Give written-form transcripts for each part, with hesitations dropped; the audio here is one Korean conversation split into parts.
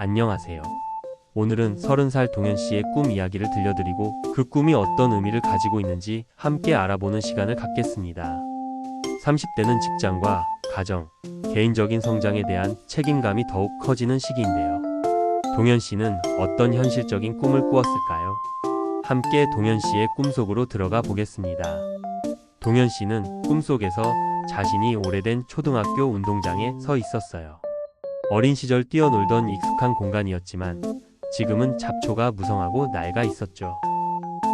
안녕하세요. 오늘은 30살 동현씨의 꿈 이야기를 들려드리고 그 꿈이 어떤 의미를 가지고 있는지 함께 알아보는 시간을 갖겠습니다. 30대는 직장과 가정, 개인적인 성장에 대한 책임감이 더욱 커지는 시기인데요. 동현씨는 어떤 현실적인 꿈을 꾸었을까요? 함께 동현씨의 꿈속으로 들어가 보겠습니다. 동현씨는 꿈속에서 자신이 오래된 초등학교 운동장에 서 있었어요. 어린 시절 뛰어놀던 익숙한 공간이었지만 지금은 잡초가 무성하고 낡아 있었죠.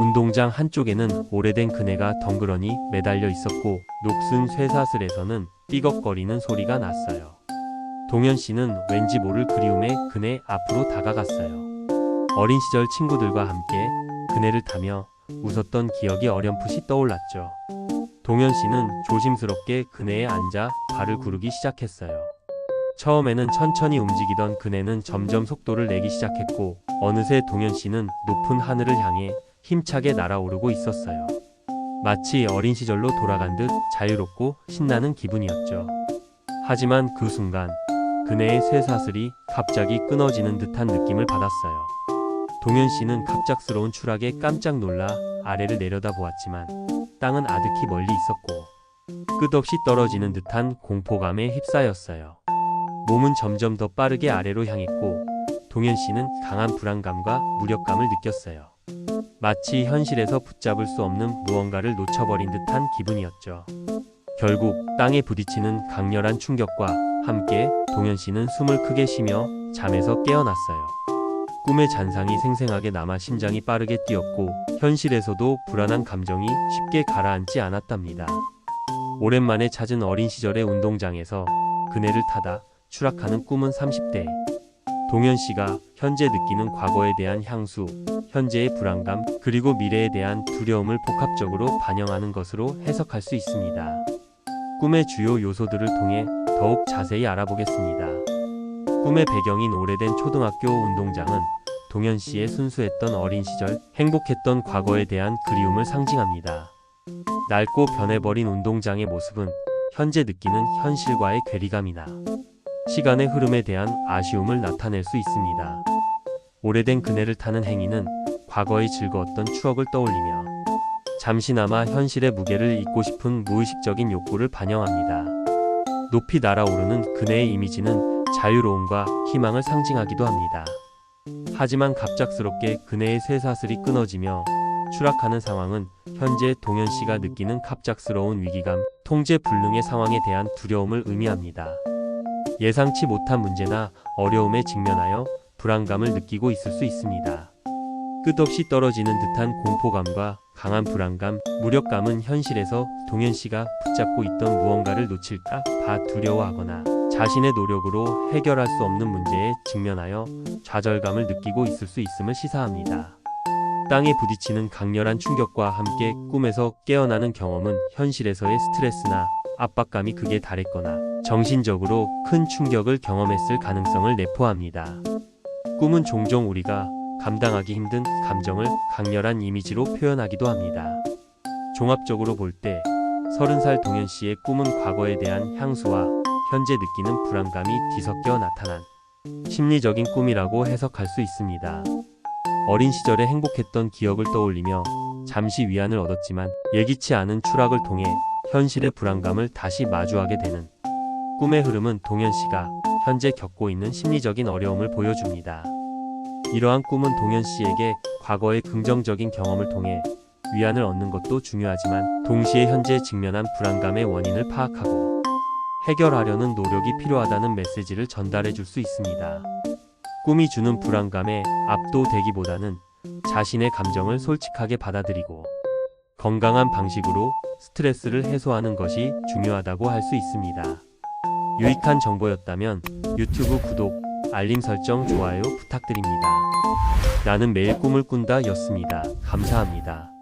운동장 한쪽에는 오래된 그네가 덩그러니 매달려 있었고 녹슨 쇠사슬에서는 삐걱거리는 소리가 났어요. 동현씨는 왠지 모를 그리움에 그네 앞으로 다가갔어요. 어린 시절 친구들과 함께 그네를 타며 웃었던 기억이 어렴풋이 떠올랐죠. 동현씨는 조심스럽게 그네에 앉아 발을 구르기 시작했어요. 처음에는 천천히 움직이던 그네는 점점 속도를 내기 시작했고 어느새 동현씨는 높은 하늘을 향해 힘차게 날아오르고 있었어요. 마치 어린 시절로 돌아간 듯 자유롭고 신나는 기분이었죠. 하지만 그 순간 그네의 쇠사슬이 갑자기 끊어지는 듯한 느낌을 받았어요. 동현씨는 갑작스러운 추락에 깜짝 놀라 아래를 내려다보았지만 땅은 아득히 멀리 있었고 끝없이 떨어지는 듯한 공포감에 휩싸였어요. 몸은 점점 더 빠르게 아래로 향했고 동현씨는 강한 불안감과 무력감을 느꼈어요. 마치 현실에서 붙잡을 수 없는 무언가를 놓쳐버린 듯한 기분이었죠. 결국 땅에 부딪히는 강렬한 충격과 함께 동현씨는 숨을 크게 쉬며 잠에서 깨어났어요. 꿈의 잔상이 생생하게 남아 심장이 빠르게 뛰었고 현실에서도 불안한 감정이 쉽게 가라앉지 않았답니다. 오랜만에 찾은 어린 시절의 운동장에서 그네를 타다 추락하는 꿈은 30대 동현씨가 현재 느끼는 과거에 대한 향수, 현재의 불안감, 그리고 미래에 대한 두려움을 복합적으로 반영하는 것으로 해석할 수 있습니다. 꿈의 주요 요소들을 통해 더욱 자세히 알아보겠습니다. 꿈의 배경인 오래된 초등학교 운동장은 동현씨의 순수했던 어린 시절, 행복했던 과거에 대한 그리움을 상징합니다. 낡고 변해버린 운동장의 모습은 현재 느끼는 현실과의 괴리감이나 시간의 흐름에 대한 아쉬움을 나타낼 수 있습니다. 오래된 그네를 타는 행위는 과거의 즐거웠던 추억을 떠올리며 잠시나마 현실의 무게를 잊고 싶은 무의식적인 욕구를 반영합니다. 높이 날아오르는 그네의 이미지는 자유로움과 희망을 상징하기도 합니다. 하지만 갑작스럽게 그네의 쇠사슬이 끊어지며 추락하는 상황은 현재 동현씨가 느끼는 갑작스러운 위기감, 통제 불능의 상황에 대한 두려움을 의미합니다. 예상치 못한 문제나 어려움에 직면하여 불안감을 느끼고 있을 수 있습니다. 끝없이 떨어지는 듯한 공포감과 강한 불안감, 무력감은 현실에서 동현씨가 붙잡고 있던 무언가를 놓칠까 봐 두려워하거나 자신의 노력으로 해결할 수 없는 문제에 직면하여 좌절감을 느끼고 있을 수 있음을 시사합니다. 땅에 부딪히는 강렬한 충격과 함께 꿈에서 깨어나는 경험은 현실에서의 스트레스나 압박감이 극에 달했거나 정신적으로 큰 충격을 경험했을 가능성을 내포합니다. 꿈은 종종 우리가 감당하기 힘든 감정을 강렬한 이미지로 표현하기도 합니다. 종합적으로 볼 때 30살 동현씨의 꿈은 과거에 대한 향수와 현재 느끼는 불안감이 뒤섞여 나타난 심리적인 꿈이라고 해석할 수 있습니다. 어린 시절에 행복했던 기억을 떠올리며 잠시 위안을 얻었지만 예기치 않은 추락을 통해 현실의 불안감을 다시 마주하게 되는 꿈의 흐름은 동현씨가 현재 겪고 있는 심리적인 어려움을 보여줍니다. 이러한 꿈은 동현씨에게 과거의 긍정적인 경험을 통해 위안을 얻는 것도 중요하지만 동시에 현재 직면한 불안감의 원인을 파악하고 해결하려는 노력이 필요하다는 메시지를 전달해 줄 수 있습니다. 꿈이 주는 불안감에 압도되기보다는 자신의 감정을 솔직하게 받아들이고 건강한 방식으로 스트레스를 해소하는 것이 중요하다고 할 수 있습니다. 유익한 정보였다면 유튜브 구독, 알림 설정, 좋아요 부탁드립니다. 나는 매일 꿈을 꾼다 였습니다. 감사합니다.